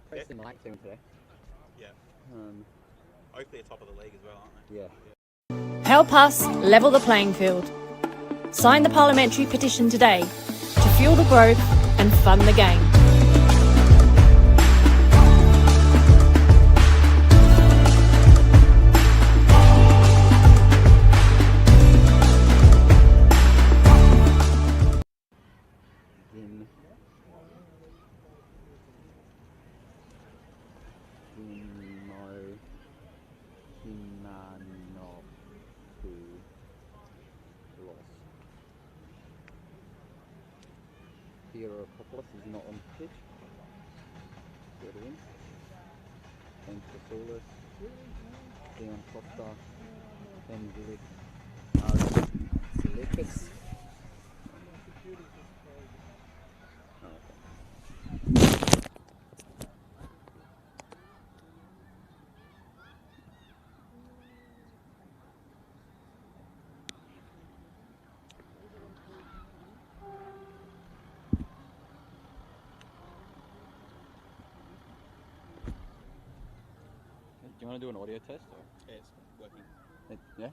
Pretty similar acting today. Yeah. Um, Hopefully top of the league as well, aren't they? yeah. Help us level the playing field. Sign the parliamentary petition today to fuel the growth and fund the game. Populus is not on pitch. Brilliant. Thanks to Solus. Leon Costa. Ben Silikis. Do you want to do an audio test? Or? Yeah, it's working. Yeah?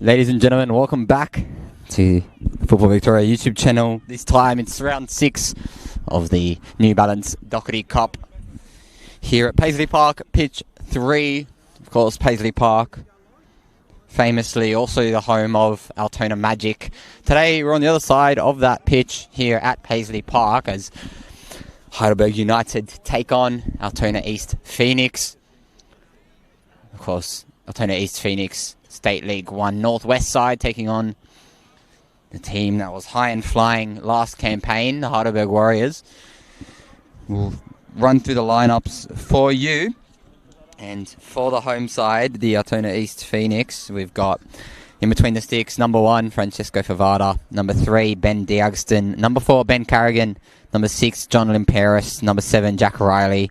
Ladies and gentlemen, welcome back to the Football Victoria YouTube channel. This time it's round 6 of the New Balance Dockerty Cup here at Paisley Park, pitch 3. Of course, Paisley Park, famously also the home of Altona Magic. Today we're on the other side of that pitch here at Paisley Park as Heidelberg United take on Altona East Phoenix. Of course, Altona East Phoenix, State League 1 Northwest side, taking on the team that was high and flying last campaign, the Heidelberg Warriors. We'll run through the lineups for you. And for the home side, the Altona East Phoenix, we've got in between the sticks, number 1, Francesco Favada. Number 3, Ben Diagston. Number 4, Ben Carrigan. Number 6, John Limperis. Number 7, Jack Riley.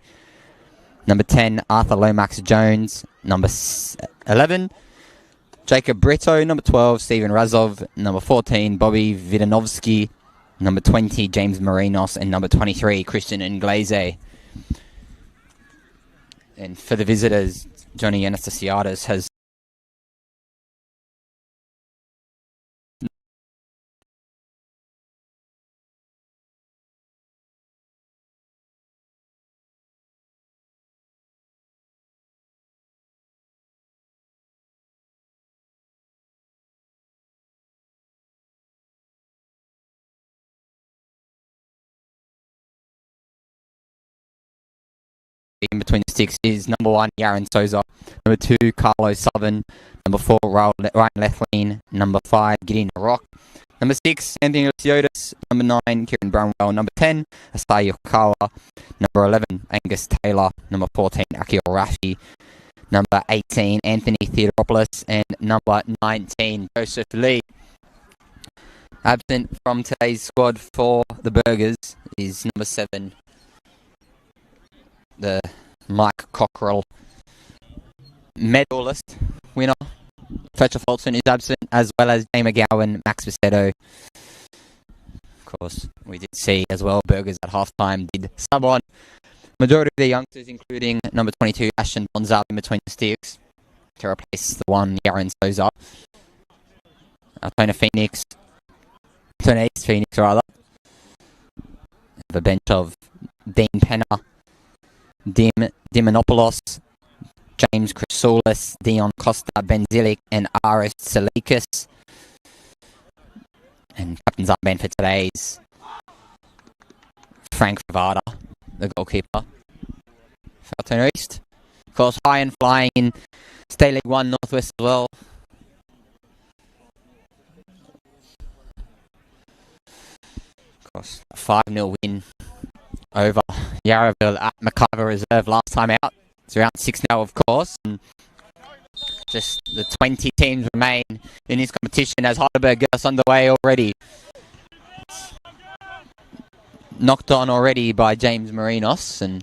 Number 10, Arthur Lomax Jones. Number 11, Jacob Brito. Number 12, Stephen Razov. Number 14, Bobby Vidanovsky. Number 20, James Marinos. And number 23, Christian Inglese. And for the visitors, Johnny Anastasiadis has in between the sticks is number 1, Yaron Souza. Number 2, Carlo Southern. Number 4, Ryan Lethlean. Number 5, Gideon Rock. Number 6, Anthony Luciotis. Number 9, Kieran Brownwell. Number 10, Asai Yokawa. Number 11, Angus Taylor. Number 14, Akio Rafi. Number 18, Anthony Theodoropoulos. And number 19, Joseph Lee. Absent from today's squad for the Burgers is number 7, the Mike Cockrell medalist winner. Fletcher Fulton is absent, as well as Jay McGowan, Max Visetto. Of course, we did see as well Burgers at halftime did sub on majority of the youngsters, including number 22, Ashton Bonzap in between the sticks to replace the one, Yaron Souza. Altona East Phoenix rather. Have a bench of Dean Penner, Dimonopoulos, James Chrysoulis, Dion Costa, Benzilik, and Aris Salikas. And captain's armband for today's Frank Favada, the goalkeeper for Altona East. Of course, high and flying in State League 1 Northwest as well. Of course, a 5-0 win over Yarraville at McIver Reserve last time out. It's around 6-0, of course. And just the 20 teams remain in this competition as Heidelberg gets us underway already. It's knocked on already by James Marinos, and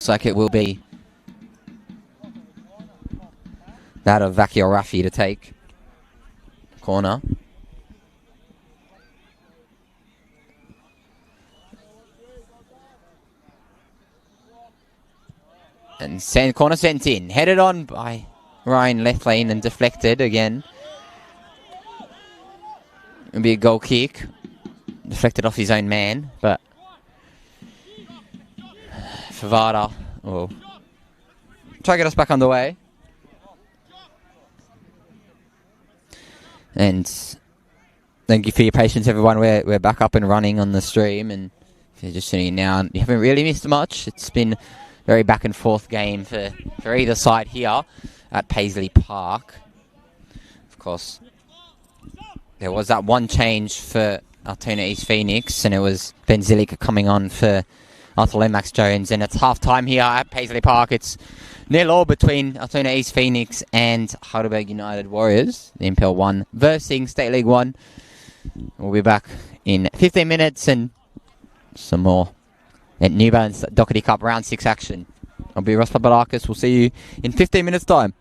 Looks like it will be that of Vakio Rafi to take. Corner. And corner sent in. Headed on by Ryan left lane and deflected again. It'll be a goal kick. Deflected off his own man, but Favada will try to get us back underway. And thank you for your patience, everyone. We're back up and running on the stream, and if you're just tuning in now, you haven't really missed much. It's been a very back and forth game for either side here at Paisley Park. Of course, there was that one change for Altona East Phoenix, and it was Ben Zilic coming on for Altona Max Jones, and it's half time here at Paisley Park. It's 0-0 between Altona East Phoenix and Heidelberg United Warriors, the MPL 1 versus State League 1. We'll be back in 15 minutes and some more at New Balance Dockerty Cup Round 6 action. I'll be Ross Papadakis. We'll see you in 15 minutes time.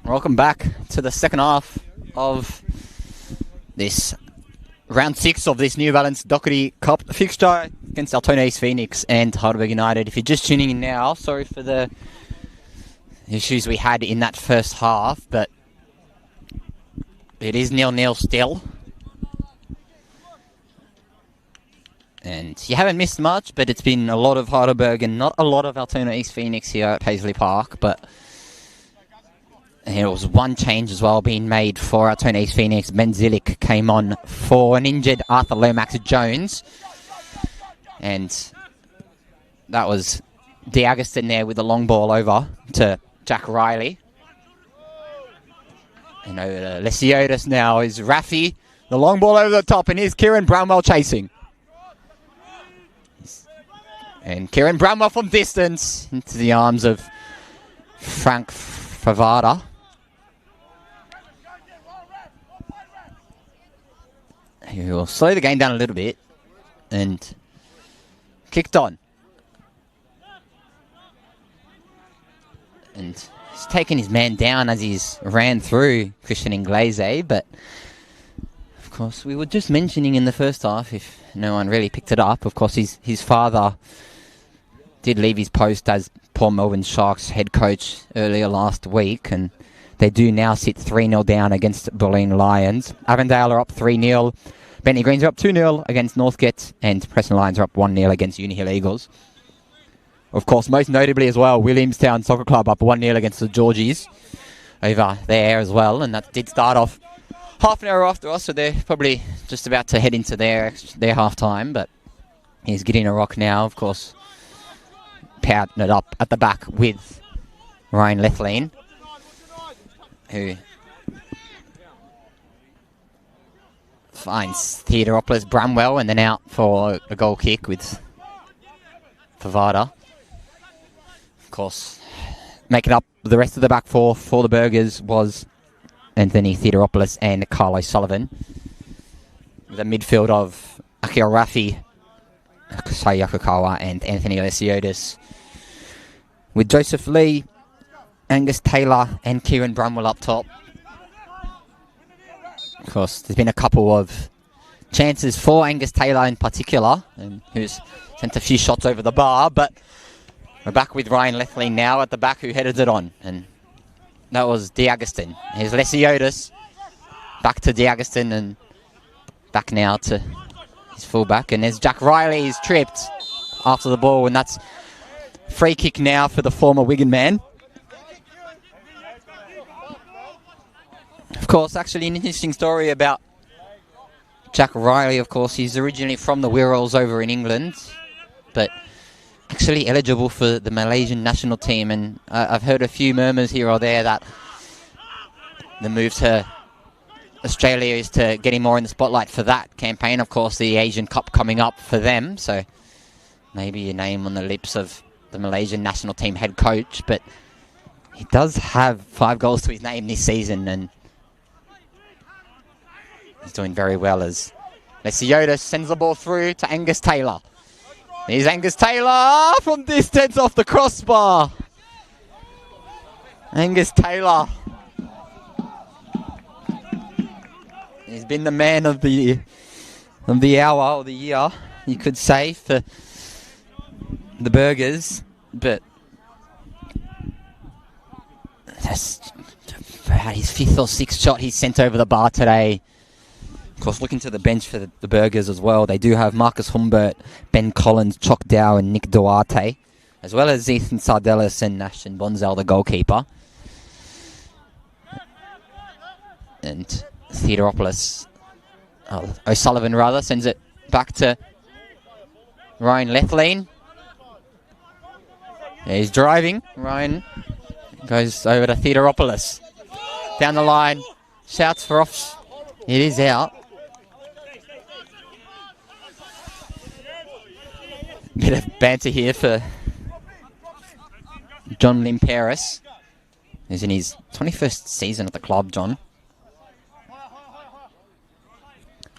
Welcome back to the second half of this round 6 of this New Balance Dockerty Cup fixture against Altona East Phoenix and Heidelberg United. If you're just tuning in now, sorry for the issues we had in that first half, but it is 0-0 still. And you haven't missed much, but it's been a lot of Heidelberg and not a lot of Altona East Phoenix here at Paisley Park. But there was one change as well being made for Altona East Phoenix. Ben Zilic came on for an injured Arthur Lomax Jones. And that was D'Agustin there with the long ball over to Jack Riley. And over to Lesiotis now is Raffi. The long ball over the top, and here's Kieran Bramwell chasing. And Kieran Bramwell from distance into the arms of Frank Favada. He will slow the game down a little bit and kicked on. And he's taken his man down as he's ran through Christian Inglese, but of course we were just mentioning in the first half, if no one really picked it up, of course his father did leave his post as Port Melbourne Sharks head coach earlier last week, and they do now sit 3-0 down against Bulleen Lions. Avondale are up 3-0. Bentley Greens are up 2-0 against Northgate, and Preston Lions are up 1-0 against Unihill Eagles. Of course, most notably as well, Williamstown Soccer Club up 1-0 against the Georgies over there as well, and that did start off half an hour after us, so they're probably just about to head into their half time, but he's getting a rock now, of course. Pouting it up at the back with Ryan Lethlean, who finds Theodoropoulos Bramwell and then out for a goal kick with Favada. Of course, making up the rest of the back four for the Burgers was Anthony Theodoropoulos and Carlos Sullivan. The midfield of Akio Raffi, Sayakakawa and Anthony Lesiotis, with Joseph Lee, Angus Taylor and Kieran Bramwell up top. Of course, there's been a couple of chances for Angus Taylor in particular, and who's sent a few shots over the bar, but we're back with Ryan Lethlean now at the back, who headed it on, and that was D'Agustin. Here's Lesiotis, back to D'Agustin, and back now to his fullback, and there's Jack Riley. He's tripped after the ball, and that's free kick now for the former Wigan man. Of course, actually an interesting story about Jack Riley. Of course, he's originally from the Wirralls over in England, but actually eligible for the Malaysian national team, and I've heard a few murmurs here or there that the move to Australia is to get him more in the spotlight for that campaign. Of course, the Asian Cup coming up for them, so maybe a name on the lips of the Malaysian national team head coach, but he does have 5 goals to his name this season, and he's doing very well as Lesiotis sends the ball through to Angus Taylor. Here's Angus Taylor from distance off the crossbar. Angus Taylor. He's been the man of the hour or the year, you could say, for the Burgers, but that's about his 5th or 6th shot he's sent over the bar today. Of course, looking to the bench for the Burgers as well, they do have Marcus Humbert, Ben Collins, Choc Dow and Nick Duarte, as well as Ethan Sardellis and Ashton Bonzel, the goalkeeper. And Theodoropoulos, O'Sullivan rather, sends it back to Ryan Lethlean. He's driving. Ryan goes over to Theodoropoulos. Down the line. Shouts for off. It is out. Bit of banter here for John Limperis. He's in his 21st season at the club, John.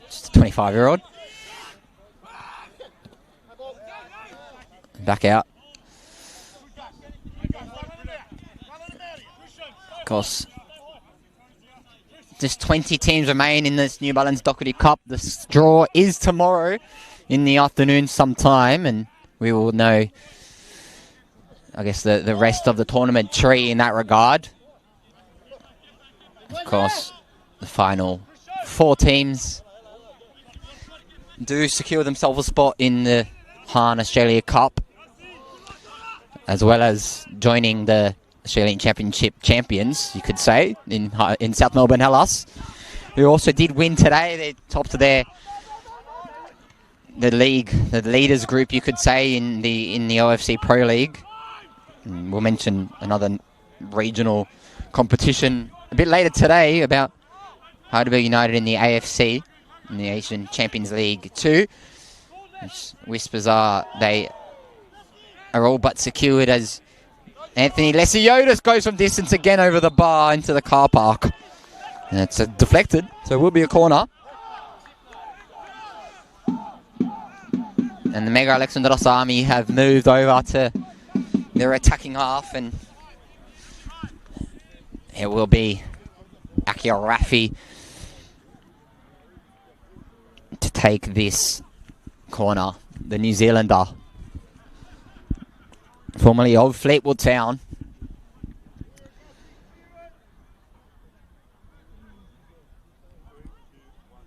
Just a 25-year-old. Back out. Of course, just 20 teams remain in this New Balance Dockerty Cup. The draw is tomorrow in the afternoon sometime, and we will know, I guess, the rest of the tournament tree in that regard. Of course, the final 4 teams do secure themselves a spot in the Han Australia Cup, as well as joining the Australian Championship champions, you could say, in South Melbourne Hellas, who also did win today. They topped the league, the leaders group, you could say, in the OFC Pro League. And we'll mention another regional competition a bit later today about Heidelberg United in the AFC, in the Asian Champions League 2. Which whispers are they are all but secured as Anthony Lesiotis goes from distance again over the bar into the car park. And it's deflected, so it will be a corner. And the Mega Alexandros Army have moved over to their attacking half, and it will be Akio Rafi to take this corner, the New Zealander, formerly of Fleetwood Town.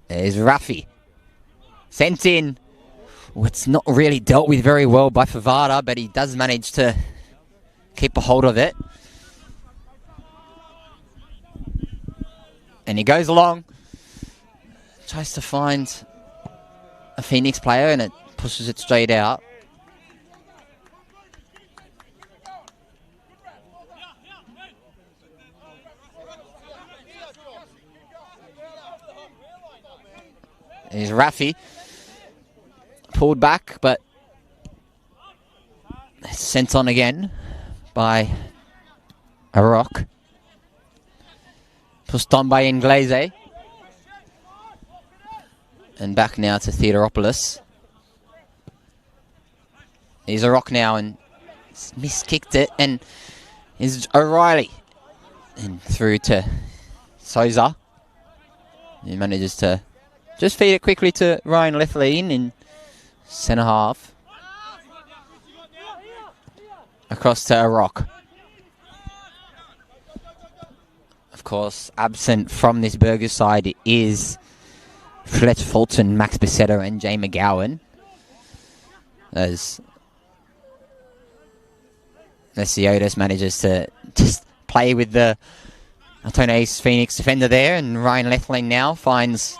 There's Rafi. Sent in. Oh, it's not really dealt with very well by Favada, but he does manage to keep a hold of it. And he goes along. Tries to find a Phoenix player, and it pushes it straight out. There's Rafi. Pulled back, but sent on again by a rock. Pushed on by Inglese. And back now to Theodoropoulos. He's a rock now and miskicked it, and is O'Reilly. And through to Souza. He manages to just feed it quickly to Ryan Lethlean in centre half. Across to a rock. Of course, absent from this Burgers side is Fletch Fulton, Max Besetto and Jay McGowan. As Lesiotis manages to just play with the Altona East Phoenix defender there, and Ryan Lethlean now finds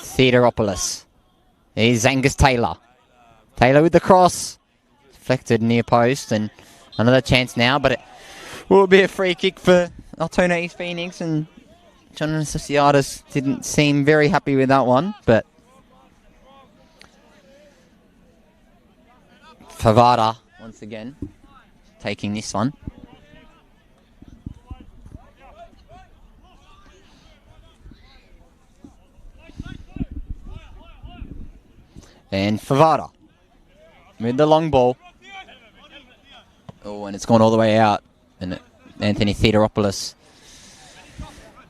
Theodoropoulos. Here's Angus Taylor. Taylor with the cross. Deflected near post, and another chance now, but it will be a free kick for Altona East Phoenix, and John Associatus didn't seem very happy with that one, but Favada, once again, taking this one. And Favada with the long ball. Oh, and it's gone all the way out. And Anthony Theodoropoulos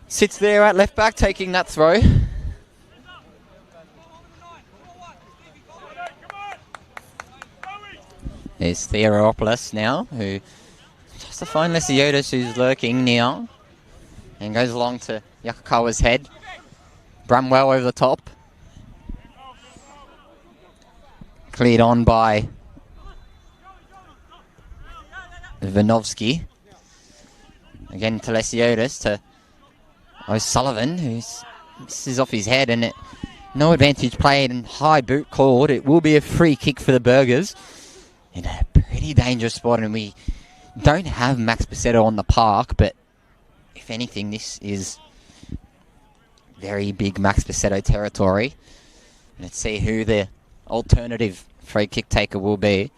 sits there at left back taking that throw. There's Theodoropoulos now, who tries to find Lesiotis, who's lurking now. And goes along to Yakakawa's head. Bramwell over the top. Cleared on by Vinovsky. Again to Lesiotis, to O'Sullivan, who misses off his head, and no advantage played and high boot called. It will be a free kick for the Burgers in a pretty dangerous spot, and we don't have Max Besetto on the park, but if anything, this is very big Max Besetto territory. Let's see who the alternative free kick taker will be.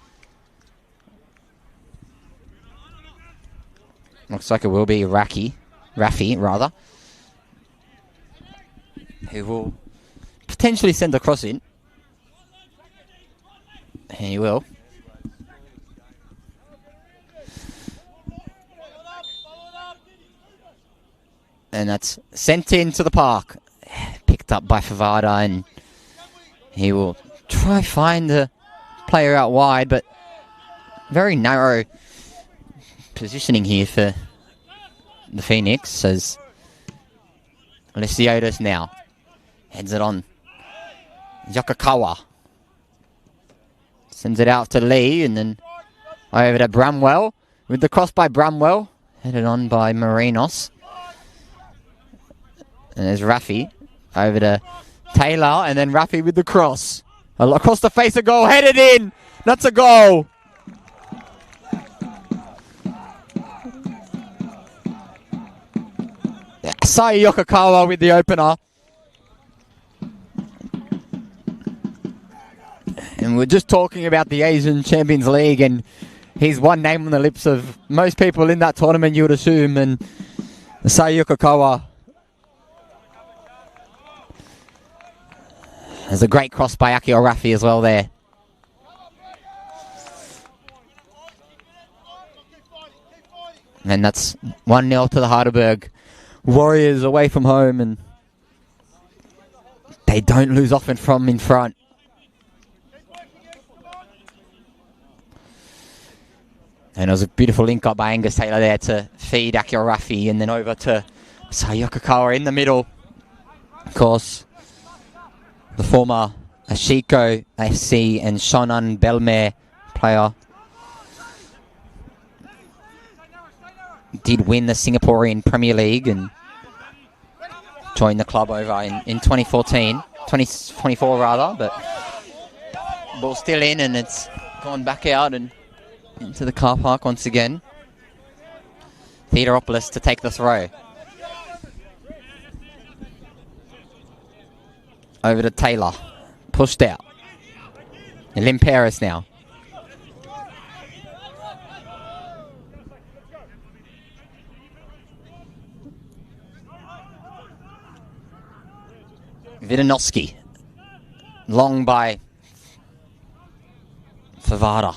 Looks like it will be Rafi, who will potentially send the cross in. And he will. And that's sent into the park. Picked up by Favada, and he will try find the player out wide, but very narrow positioning here for the Phoenix as Lysiotis now heads it on. Yokokawa sends it out to Lee, and then over to Bramwell with the cross by Bramwell, headed on by Marinos. And there's Rafi over to Taylor, and then Rafi with the cross across the face of goal, headed in. That's a goal. Sai Yokokawa with the opener. And we're just talking about the Asian Champions League, and he's one name on the lips of most people in that tournament, you would assume. And Sai Yokokawa has a great cross by Akio Rafi as well there. And that's 1-0 to the Heidelberg Warriors away from home, and they don't lose often from in front. And it was a beautiful link up by Angus Taylor there to feed Akio Rafi, and then over to Sai Yokokawa in the middle. Of course, the former Ashiko FC and Shonan Belmare player did win the Singaporean Premier League and joined the club over in 2014, 2024 rather, but ball's still in and it's gone back out and into the car park once again. Theodoropoulos to take the throw. Over to Taylor. Pushed out. And Lim Paris now. Vidanovsky. Long by Favada.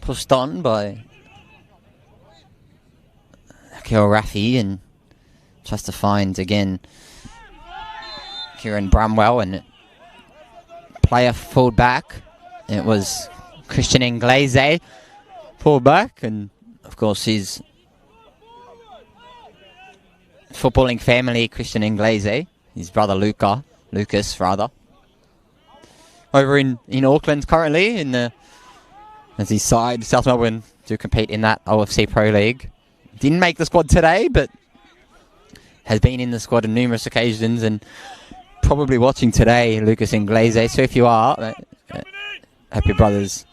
Pushed on by Akio Rafi, and tries to find again Kieran Bramwell, and player full back. It was Christian Inglese full back, and of course his footballing family, Christian Inglese, his brother Lucas rather, over in Auckland currently in the as his side, South Melbourne, do compete in that OFC Pro League. Didn't make the squad today, but has been in the squad on numerous occasions and probably watching today, Lucas Inglese. So if you are, hope your brother's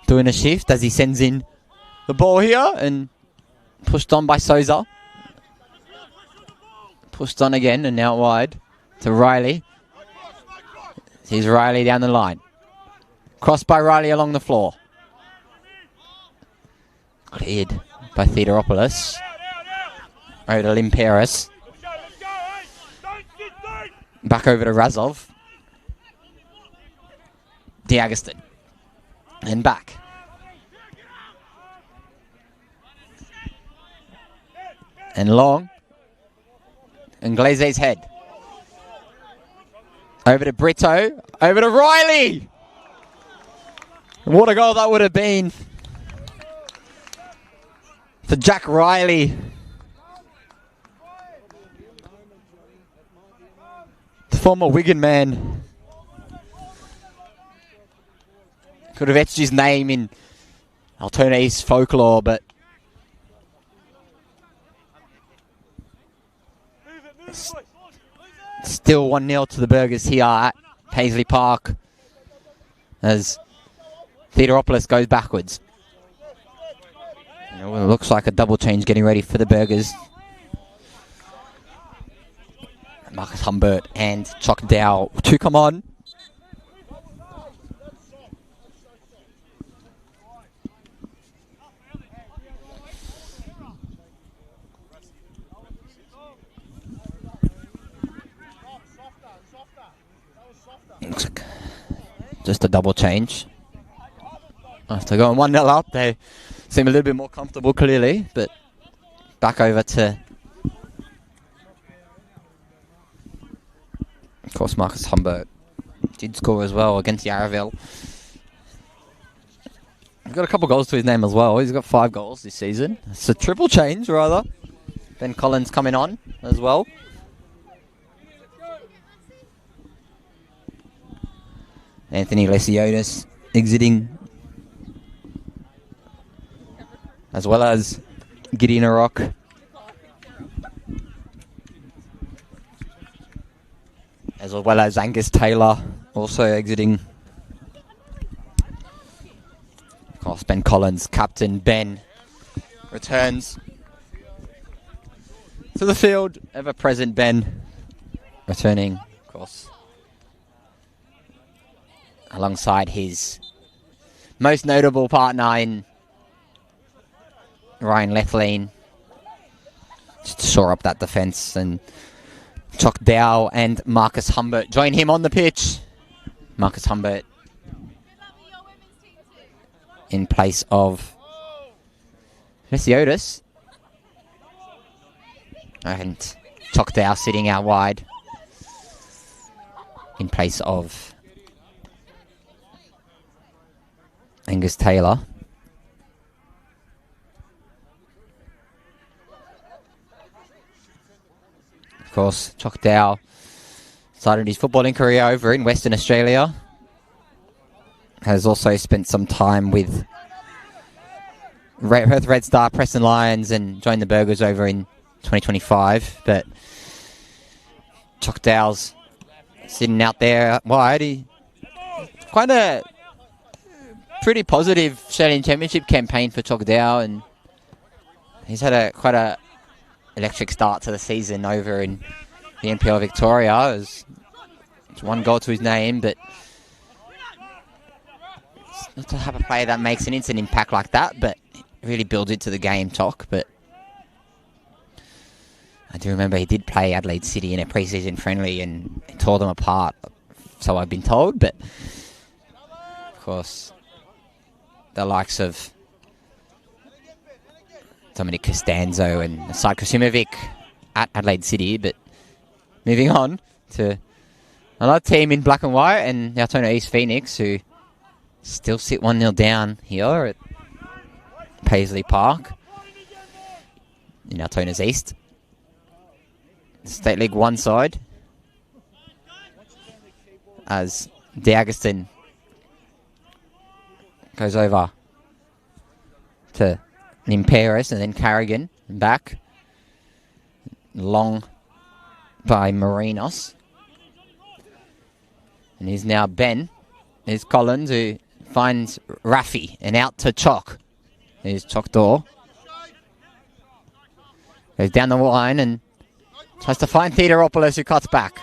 doing a shift as he sends in the ball here and pushed on by Souza. Pushed on again and now wide to Riley. Here's Riley down the line. Crossed by Riley along the floor. Cleared by Theodoropoulos. Over to Lim Paris. Back over to Razov. D'Agustin. And back. And long. Inglese's head. Over to Brito. Over to Riley. What a goal that would have been for Jack Riley. The former Wigan man. Could have etched his name in Altona East folklore, but still 1-0 to the Burgers here at Paisley Park as Theodoropoulos goes backwards. It looks like a double change getting ready for the Burgers. Marcus Humbert and Choc Dow to come on. Looks like just a double change. After going 1-0 up, they seem a little bit more comfortable clearly, but back over to Of course, Marcus Humbert did score as well against Yarraville. He's got a couple goals to his name as well. He's got 5 goals this season. It's a triple change, rather. Ben Collins coming on as well. Anthony Lesionis exiting, as well as Gideon Arock. As well as Angus Taylor also exiting. Of course, Ben Collins, captain Ben, returns to the field. Ever-present Ben returning, of course, alongside his most notable partner in Ryan Lethlean, just to shore up that defence. And Chock Dow and Marcus Humbert join him on the pitch. Marcus Humbert in place of Lesiotis. And Chock Dow sitting out wide in place of Angus Taylor. Of course, Chock Dow started his footballing career over in Western Australia. Has also spent some time with Perth Red Star, Preston Lions, and joined the Burgers over in 2025. But Chock Dow's sitting out there wide. He quite a pretty positive Australian Championship campaign for Chock Dow, and he's had quite a electric start to the season over in the NPL Victoria. It's 1 goal to his name, but it's not to have a player that makes an instant impact like that, but really builds into the game, Chock. But I do remember he did play Adelaide City in a pre-season friendly and tore them apart, so I've been told. But of course, the likes of Dominic Costanzo and Asad Krasimovic at Adelaide City. But moving on to another team in black and white, and the Altona East Phoenix, who still sit 1-0 down here at Paisley Park in Altona's East. State League 1 side, as D'Agustin goes over to Nimperis and then Carrigan and back. Long by Marinos. And here's now Ben. Here's Collins, who finds Rafi and out to Chock. Here's Chock Door. Goes down the line and tries to find Theodoropoulos, who cuts back.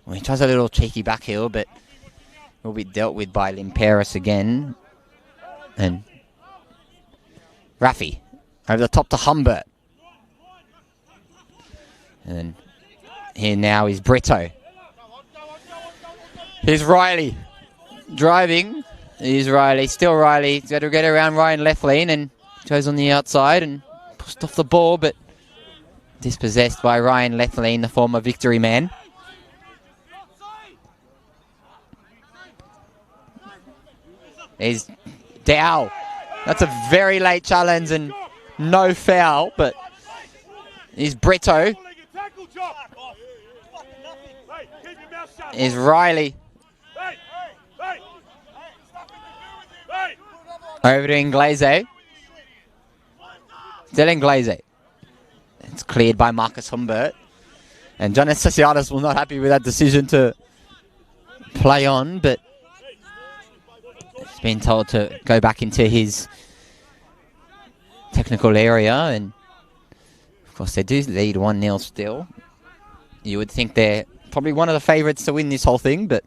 Well, he tries a little cheeky back heel, but will be dealt with by Limperis again. And Rafi over the top to Humbert. And here now is Brito. Here's Riley driving. Here's Riley, still Riley. He's got to get around Ryan Lethlean and goes on the outside and pushed off the ball, but dispossessed by Ryan Lethlean, the former victory man. There's Dow. That's a very late challenge and no foul, but here's Brito. Here's Riley. Over to Inglese. Still Inglese. It's cleared by Marcus Humbert. And John Estasiadis was not happy with that decision to play on, but he's been told to go back into his technical area. And of course, they do lead 1-0 still. You would think they're probably one of the favourites to win this whole thing, but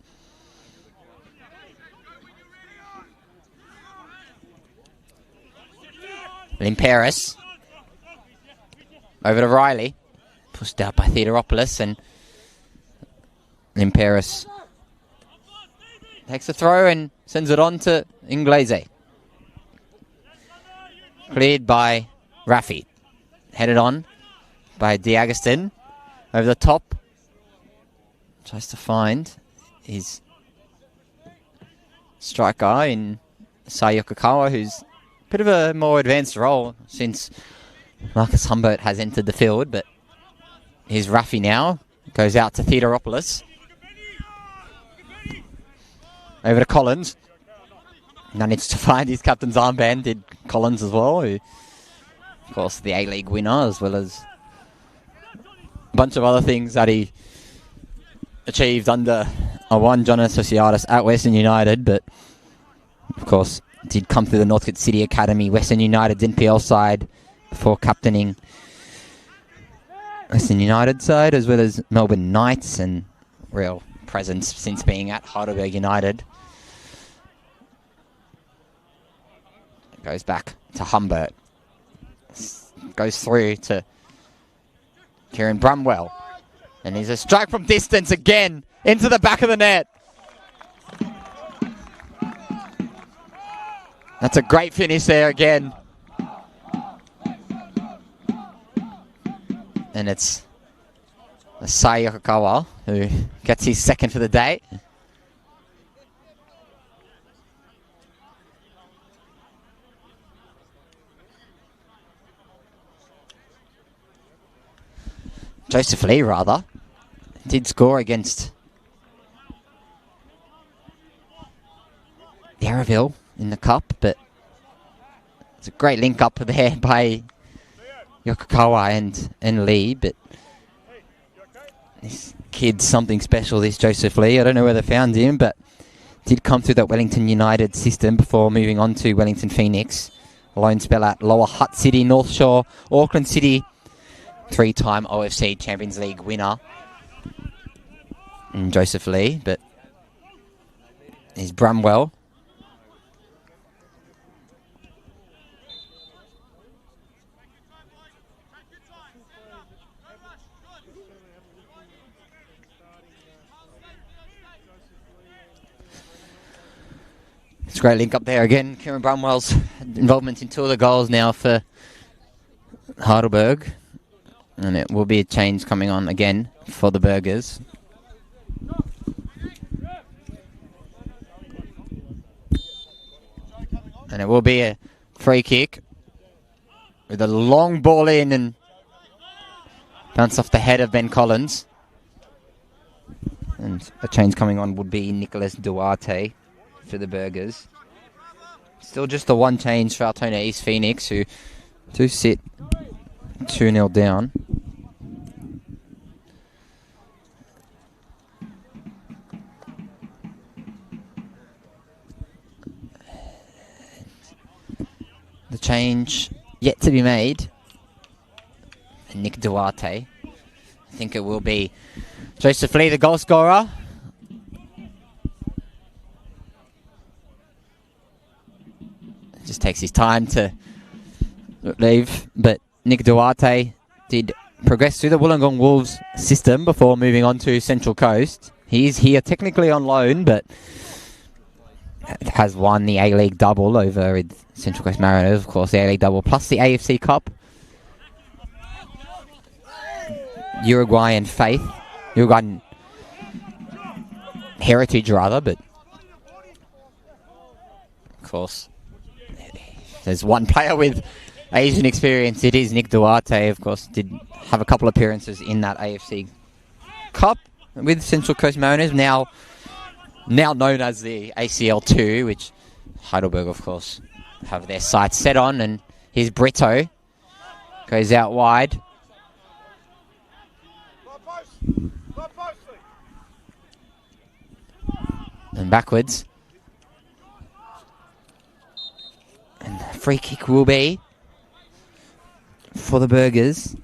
Limperis over to Riley, pushed out by Theodoropoulos, and Limperis takes a throw and sends it on to Inglese. Cleared by Rafi, headed on by D'Agustin over the top. tries to find his striker in Sayokakawa, who's a bit of a more advanced role since Marcus Humbert has entered the field, but here's Rafi now. Goes out to Theodoropoulos. Over to Collins. Managed to find his captain's armband, did Collins as well, who, of course, the A-League winner, as well as a bunch of other things that he achieved under one John Associatus at Western United, but of course did come through the Northcote City Academy, Western United's NPL side, before captaining Western United side, as well as Melbourne Knights, and real presence since being at Heidelberg United. Goes back to Humbert. Goes through to Kieran Brumwell. And he's a strike from distance again into the back of the net. That's a great finish there again. And it's Masai Yokokawa who gets his second for the day. Joseph Lee, rather, did score against Yarraville in the cup, but it's a great link up there by Yokokawa and Lee, but this kid's something special, this Joseph Lee. I don't know where they found him, but did come through that Wellington United system before moving on to Wellington Phoenix. A loan spell at Lower Hutt City, North Shore, Auckland City. 3-time OFC Champions League winner. And Joseph Lee, but he's Brumwell. It's a great link up there again. Kieran Brumwell's involvement in 2 of the goals now for Heidelberg. And it will be a change coming on again for the Burgers. And it will be a free kick with a long ball in and bounce off the head of Ben Collins. And a change coming on would be Nicholas Duarte for the Burgers. Still just the one change for Altona East Phoenix, who do sit 2-0 down. The change yet to be made. Nick Duarte. I think it will be Joseph Lee, the goal scorer. Just takes his time to leave, but Nick Duarte did progress through the Wollongong Wolves system before moving on to Central Coast. He is here technically on loan, but has won the A-League double over with Central Coast Mariners, of course, the A-League double, plus the AFC Cup. Uruguayan faith. Uruguayan heritage, rather, but of course, there's one player with Asian experience. It is Nick Duarte, of course, did have a couple appearances in that AFC Cup with Central Coast Mariners, now known as the ACL2, which Heidelberg, of course, have their sights set on. And here's Brito. Goes out wide. And backwards. And free kick will be for the Burgers,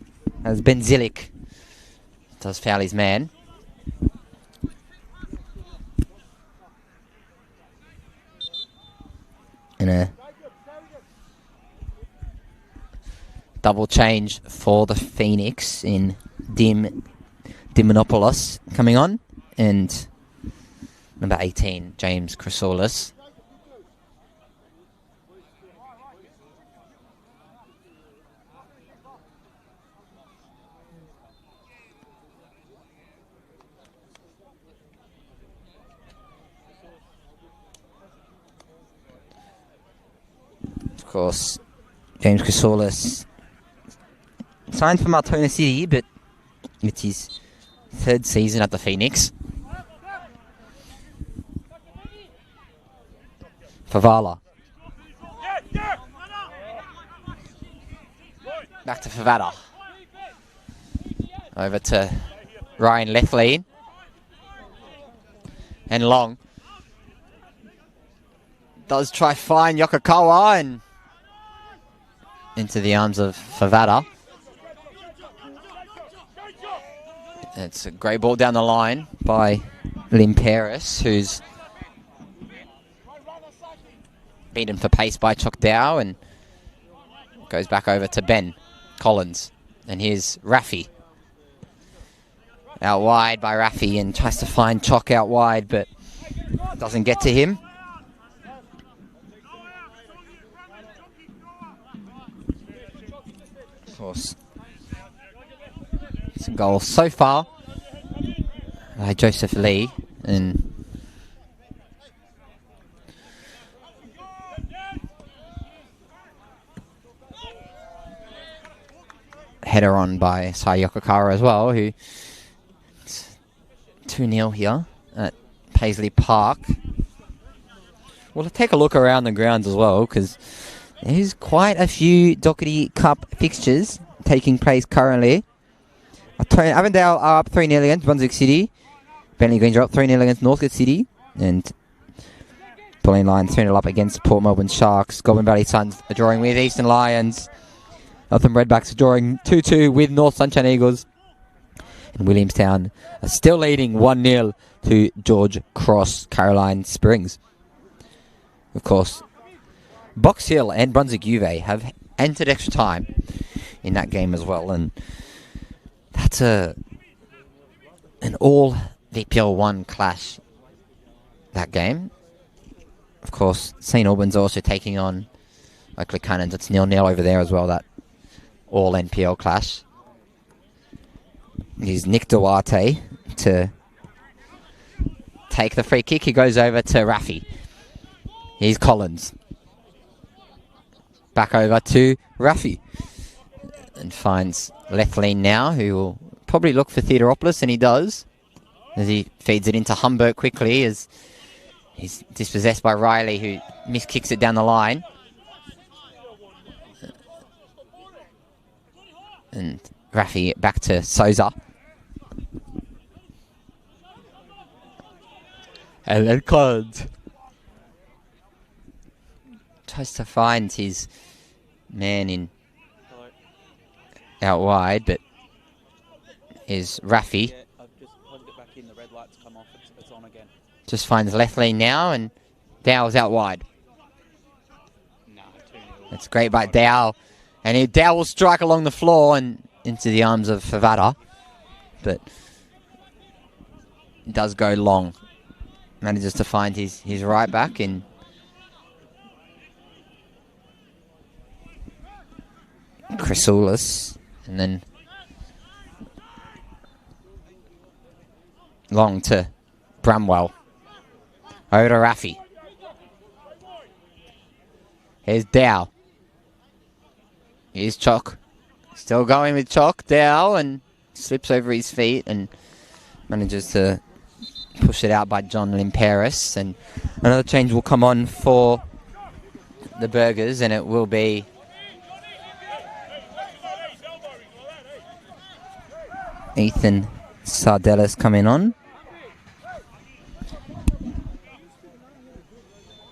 as Ben Zilic does foul his man. And a double change for the Phoenix in Dimonopoulos coming on, and number 18, James Chrysoulis. course, James Chrysoulis signed from Altona City, but it's his third season at the Phoenix. Favala. Back to Favada. Over to Ryan Lethlean. And Long. Does try find Yokokawa and into the arms of Favada. It's a great ball down the line by Limperis, who's beaten for pace by Choc Dow and goes back over to Ben Collins. And here's Raffi. Out wide by Raffi and tries to find Choc out wide, but doesn't get to him. Of course, it's a goal so far by Joseph Lee, and header on by Sai Yokokawa as well, who 2-0 here at Paisley Park. We'll take a look around the grounds as well, because there's quite a few Dockerty Cup fixtures taking place currently. Avondale are up 3-0 against Brunswick City. Bentley Greens are up 3-0 against Northcote City. And Pauline Lions 3-0 up against Port Melbourne Sharks. Goulburn Valley Suns are drawing with Eastern Lions. Eltham Redbacks are drawing 2-2 with North Sunshine Eagles. And Williamstown are still leading 1-0 to George Cross Caroline Springs. Of course, Box Hill and Brunswick Juve have entered extra time in that game as well, and that's an all VPL 1 clash, that game. Of course, St Albans also taking on Oakley Cannons. It's 0-0 over there as well, that all NPL clash. Here's Nick Duarte to take the free kick. He goes over to Raffi. Here's Collins. Back over to Raffi. And finds Lethlean now, who will probably look for Theodoropoulos, and he does. As he feeds it into Humbert quickly, as he's dispossessed by Riley, who miskicks it down the line. And Raffi back to Souza. And then Collins tries to find his man in out wide, but is Raffi. Yeah, I've just plugged it back in. The red light's come off. It's on again. Just finds Lethlean now, and Dow's out wide. Nah, 2-0. That's great by Dow. And Dow will strike along the floor and into the arms of Favada. But it does go long. Manages to find his right back in Chrysoulis. And then long to Bramwell. Over to Raffi. Here's Dow. Here's Choc. Still going with Choc. Dow, and slips over his feet and manages to push it out by John Limperis. And another change will come on for the Burgers, and it will be Ethan Sardellis coming on,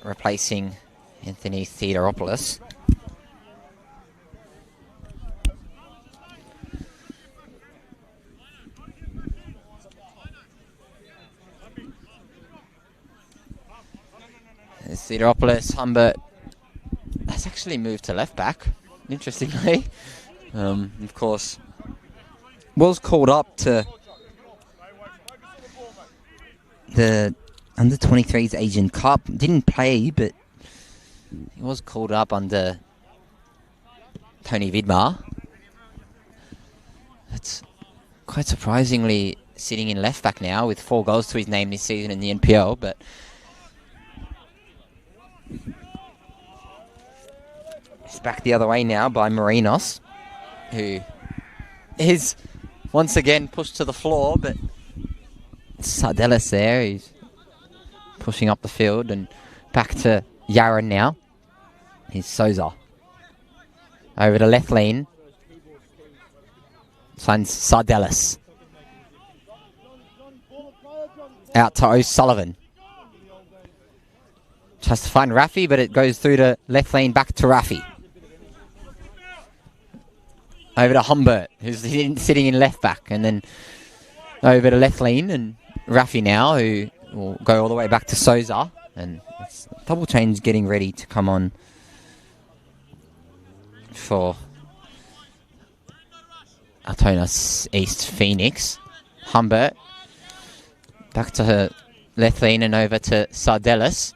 replacing Anthony Theodoropoulos. Theodoropoulos, Humbert has actually moved to left back, interestingly. Of course, was called up to the Under-23s Asian Cup. Didn't play, but he was called up under Tony Vidmar. That's quite surprisingly sitting in left back now with 4 goals to his name this season in the NPL, but back the other way now by Marinos, who is once again pushed to the floor, but Sardellis there, he's pushing up the field, and back to Yaron now. Here's Souza. Over to left lane. Finds Sardellis. Out to O'Sullivan. Tries to find Rafi, but it goes through to left lane, back to Rafi. Over to Humbert, who's sitting in left back, and then over to left lane, and Rafi now, who will go all the way back to Souza, and it's double change getting ready to come on for Altona East Phoenix. Humbert back to her left lane and over to Sardellis.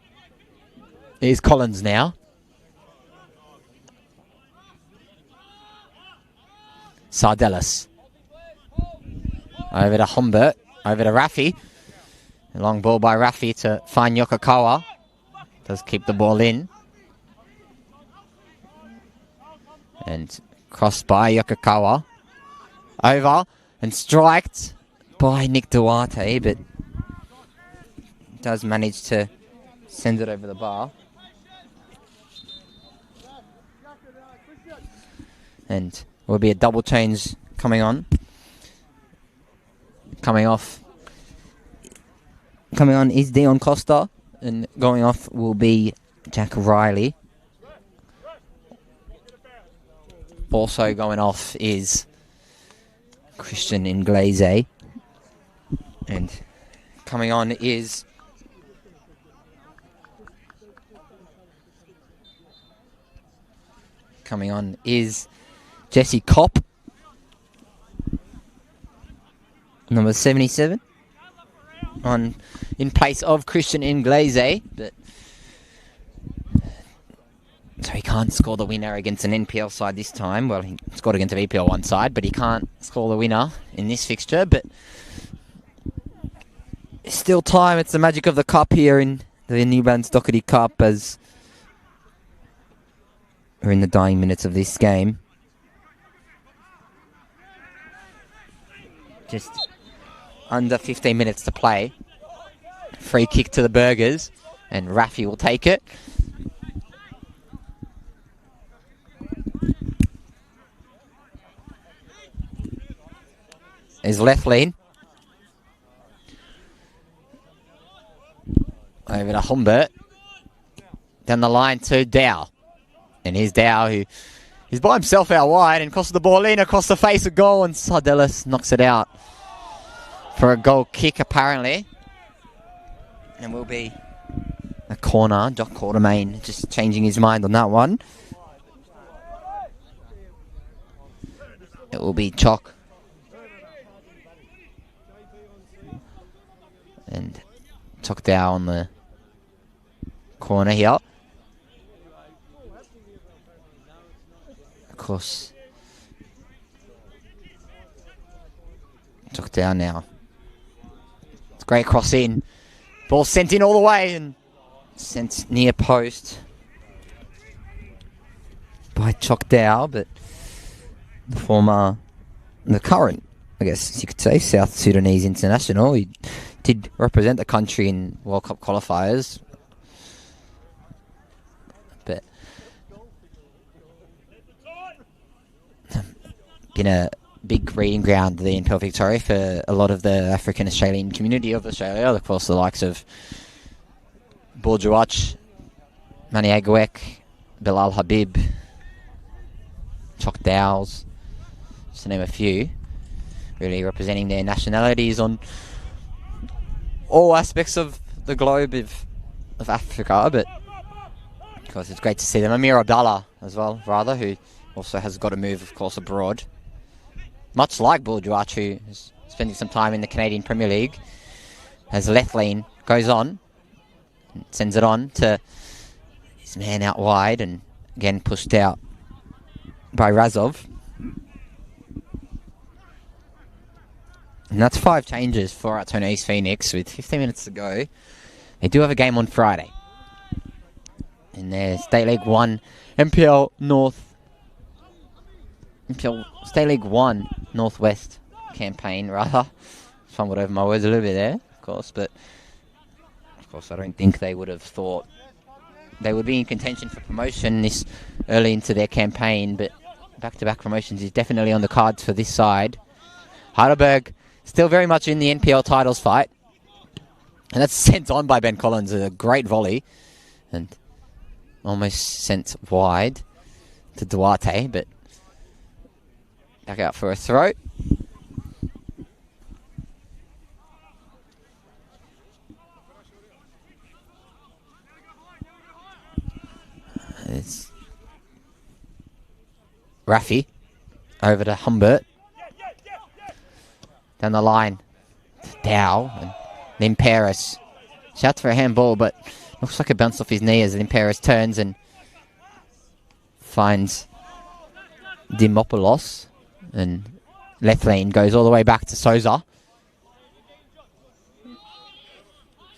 Here's Collins now. Sardellis. Over to Humbert. Over to Rafi. A long ball by Rafi to find Yokokawa. Does keep the ball in. And crossed by Yokokawa. Over and striked by Nick Duarte, but does manage to send it over the bar. And will be a double change coming on. Coming on is Dion Costa, and going off will be Jack Riley. Also going off is Christian Inglese. And coming on is Jesse Kopp, number 77, in place of Christian Inglese, but so he can't score the winner against an NPL side this time. Well, he scored against a VPL one side, but he can't score the winner in this fixture. But still time. It's the magic of the cup here in the New Balance Dockerty Cup, as we're in the dying minutes of this game. Just under 15 minutes to play. Free kick to the Burgers, and Rafi will take it. His left lane. Over to Humbert. Down the line to Dow. And here's Dow, who is by himself out wide and crosses the ball in across the face of goal, and Sardellis knocks it out for a goal kick apparently. And will be a corner. Doc Quartermain just changing his mind on that one. It will be Chalk. And Chalk Dow on the corner here. Of course. Chalk Dow now. It's a great cross in. Ball sent in all the way and sent near post by Chalk Dow, but the current, I guess you could say, South Sudanese international. He did represent the country in World Cup qualifiers, but been a big breeding ground, the NPL Victoria, for a lot of the African Australian community of Australia. Of course, the likes of Bourgeois, Mani Agwek, Bilal Habib, Chalk Dow's, just to name a few, really representing their nationalities on all aspects of the globe of Africa. But of course, it's great to see them. Amir Abdallah as well, rather, who also has got to move, of course, abroad. Much like Bourgeois, who is spending some time in the Canadian Premier League, as left lane goes on, and sends it on to his man out wide, and again pushed out by Razov. And that's 5 changes for Altona East Phoenix with 15 minutes to go. They do have a game on Friday. in their State League 1 MPL State League 1 Northwest campaign, rather. Fumbled over my words a little bit there, of course, but of course I don't think they would have thought they would be in contention for promotion this early into their campaign, but back-to-back promotions is definitely on the cards for this side. Heidelberg still very much in the NPL titles fight, and that's sent on by Ben Collins, a great volley, and almost sent wide to Duarte, but back out for a throw. It's Rafi over to Humbert. Down the line to Dow and Limperis. Shouts for a handball, but looks like it bounced off his knee as Limperis turns and finds Dimopoulos. And left lane goes all the way back to Souza.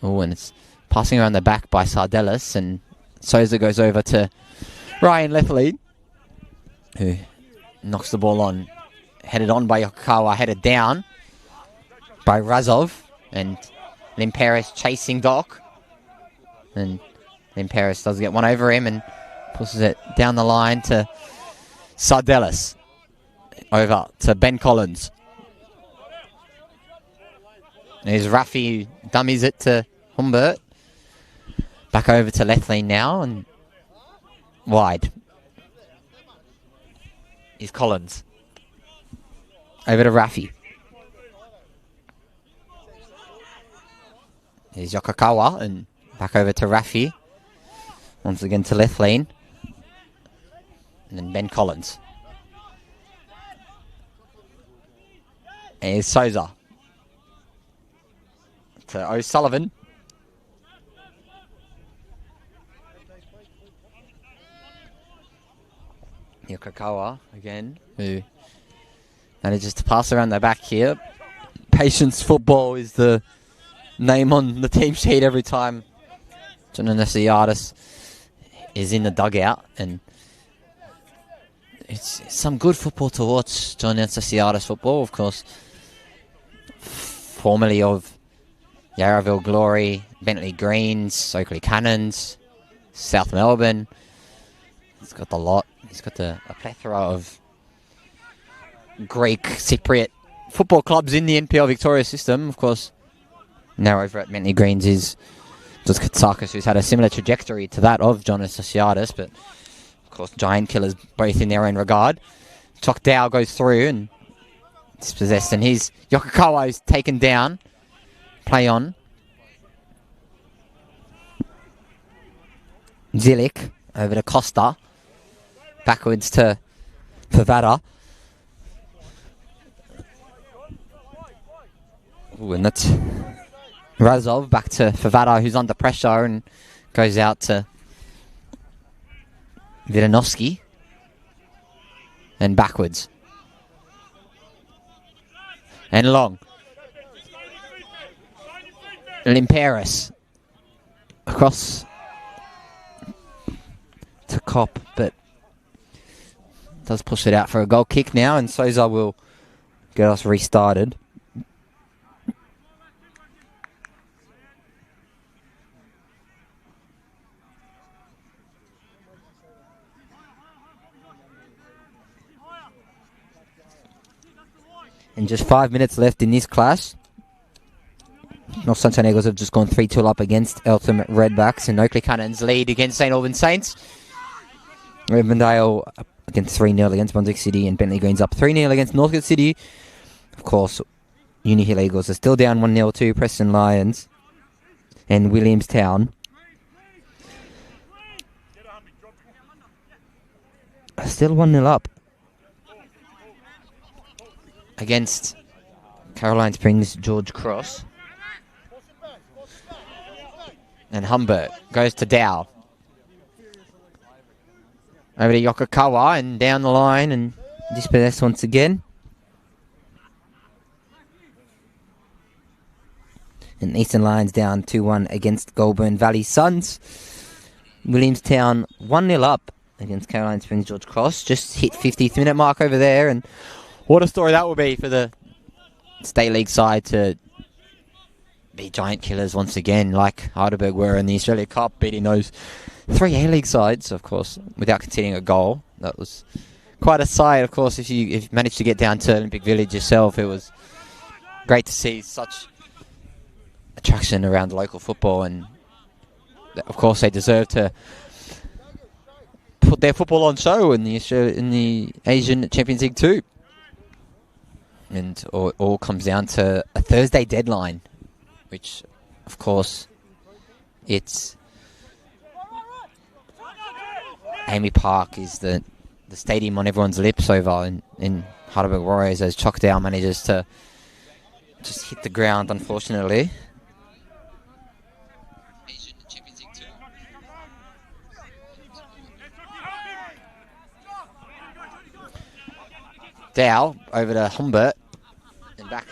Oh, and it's passing around the back by Sardellis, and Souza goes over to Ryan Lefley, who knocks the ball on. Headed on by Yokokawa, headed down by Razov, and Limperis chasing Doc. And Limperis does get one over him and pushes it down the line to Sardellis. Over to Ben Collins. There's Rafi who dummies it to Humbert. Back over to left lane now and wide is Collins. Over to Rafi. There's Yokokawa and back over to Rafi. Once again to left lane. And then Ben Collins. And here's Souza. To O'Sullivan. Yokokawa again, who manages to pass around the back here. Patience football is the name on the team sheet every time John Anasiadis is in the dugout, and it's some good football to watch. John Anasiadis football, of course, formerly of Yarraville Glory, Bentley Greens, Oakley Cannons, South Melbourne. He's got the lot. He's got a plethora of Greek Cypriot football clubs in the NPL Victoria system. Of course, now over at Bentley Greens is just Katsakis, who's had a similar trajectory to that of John Associatis, but of course giant killers both in their own regard. Chok Dow goes through and dispossessed, and his Yokokawa is taken down. Play on. Zilic over to Costa. Backwards to Favada. Ooh, and that's Razov back to Favada, who's under pressure, and goes out to Vidanovsky. And backwards. And long. Limperis. Across to Cop, but does push it out for a goal kick now, and Souza will get us restarted. And just 5 minutes left in this clash. North Sunshine Eagles have just gone 3-2 up against Eltham Redbacks, and Oakley Cannons lead against St Albans Saints. Rivendale against 3-0 against Brunswick City, and Bentley Greens up 3-0 against Northcote City. Of course, Uni Hill Eagles are still down 1-0 to Preston Lions and Williamstown. Still 1-0 up against Caroline Springs George Cross. And Humbert goes to Dow. Over to Yokokawa and down the line and dispossessed once again. And Eastern Lions down 2-1 against Goulburn Valley Suns. Williamstown 1-0 up against Caroline Springs George Cross. Just hit 50th minute mark over there, and what a story that will be for the State League side to be giant killers once again, like Heidelberg were in the Australia Cup, beating those 3 A-League sides, of course, without conceding a goal. That was quite a sight, of course. If you managed to get down to Olympic Village yourself, it was great to see such attraction around local football, and of course they deserve to put their football on show in the Asian Champions League too. And all comes down to a Thursday deadline, which, of course, it's Amy Park is the stadium on everyone's lips over in Heidelberg Warriors as Chockdown manages to just hit the ground, unfortunately. Dow over to Humbert and back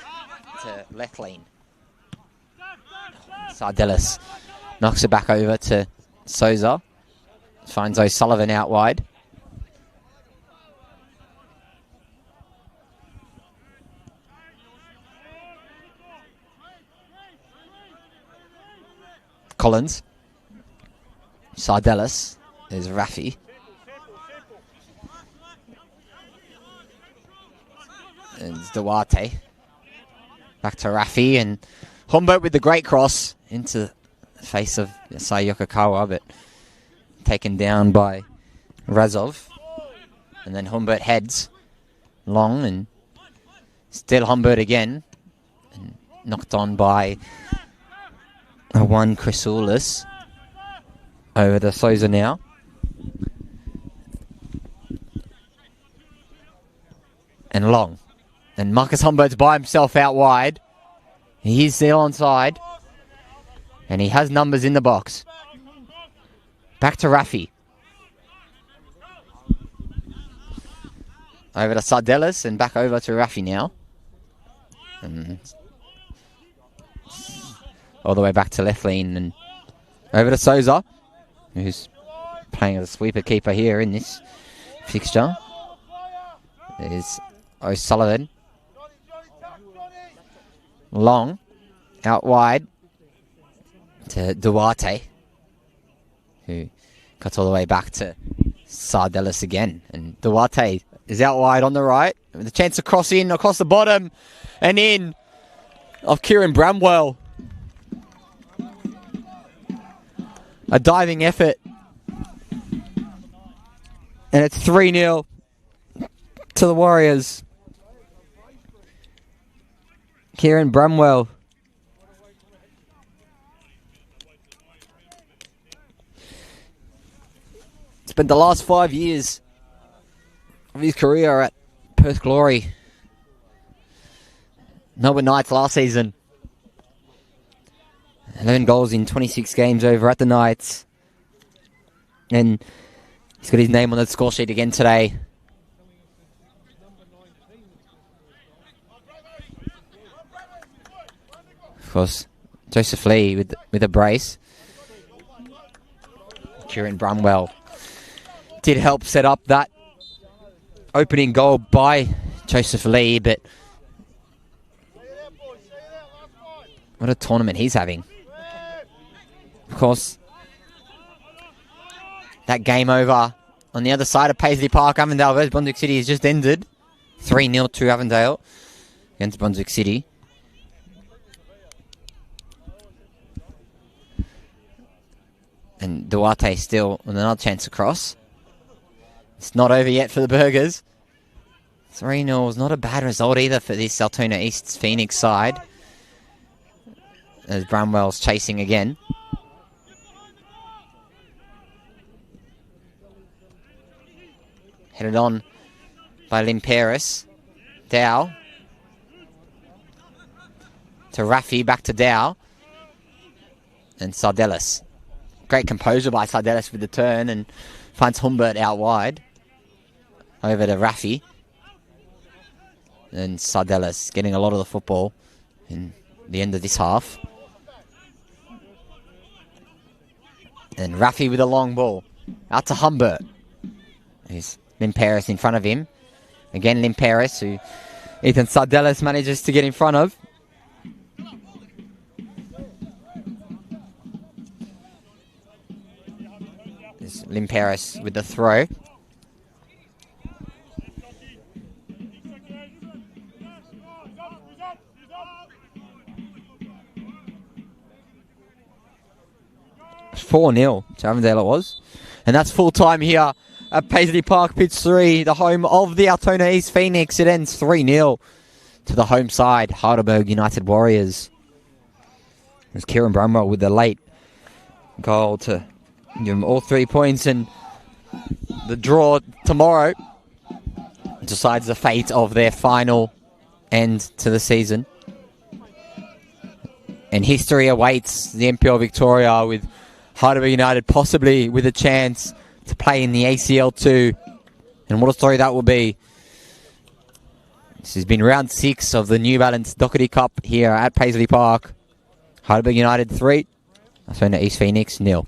to left lane. Sardellis knocks it back over to Souza. Finds O'Sullivan out wide. Collins. Sardellis. There's Raffi. And Duarte. Back to Raffi, and Humbert with the great cross into the face of Yasai Yokokawa, but taken down by Razov. And then Humbert heads long, and still Humbert again. And knocked on by one Chrysoulis. Over to Souza now. And long. And Marcus Humbert's by himself out wide. He's still onside. And he has numbers in the box. Back to Raffi. Over to Sardellis and back over to Raffi now. And all the way back to left lane and over to Souza, who's playing as a sweeper keeper here in this fixture. There's O'Sullivan. Long, out wide to Duarte, who cuts all the way back to Sardellis again. And Duarte is out wide on the right, with a chance to cross in, across the bottom, and in of Kieran Bramwell. A diving effort. And it's 3-0 to the Warriors. Kieran Bramwell. Spent the last 5 years of his career at Perth Glory. Melbourne Knights last season. 11 goals in 26 games over at the Knights. And he's got his name on the score sheet again today. Of course, Joseph Lee with a brace. Kieran Bramwell did help set up that opening goal by Joseph Lee, but what a tournament he's having. Of course, that game over on the other side of Paisley Park, Avondale versus Brunswick City has just ended. 3-0 to Avondale against Brunswick City. And Duarte still with another chance across. It's not over yet for the Burgers. 3-0 was not a bad result either for this Altona East's Phoenix side. As Bramwell's chasing again. Headed on by Limperis. Dow. To Raffi, back to Dow. And Sardellis. Great composure by Sardellis with the turn and finds Humbert out wide. Over to Raffi. And Sardellis getting a lot of the football in the end of this half. And Rafi with a long ball. Out to Humbert. There's Limperis in front of him. Again, Limperis, who Ethan Sardellis manages to get in front of. There's Limperis with the throw. It's 4-0 to Avondale it was. And that's full time here at Paisley Park, pitch 3, the home of the Altona East Phoenix. It ends 3-0 to the home side, Heidelberg United Warriors. There's Kieran Brumwell with the late goal to give them all 3 points, and the draw tomorrow decides the fate of their final end to the season. And history awaits the NPL Victoria, with Heidelberg United possibly with a chance to play in the ACL2. And what a story that will be. This has been round 6 of the New Balance Dockerty Cup here at Paisley Park. Heidelberg United 3, Altona East Phoenix 0.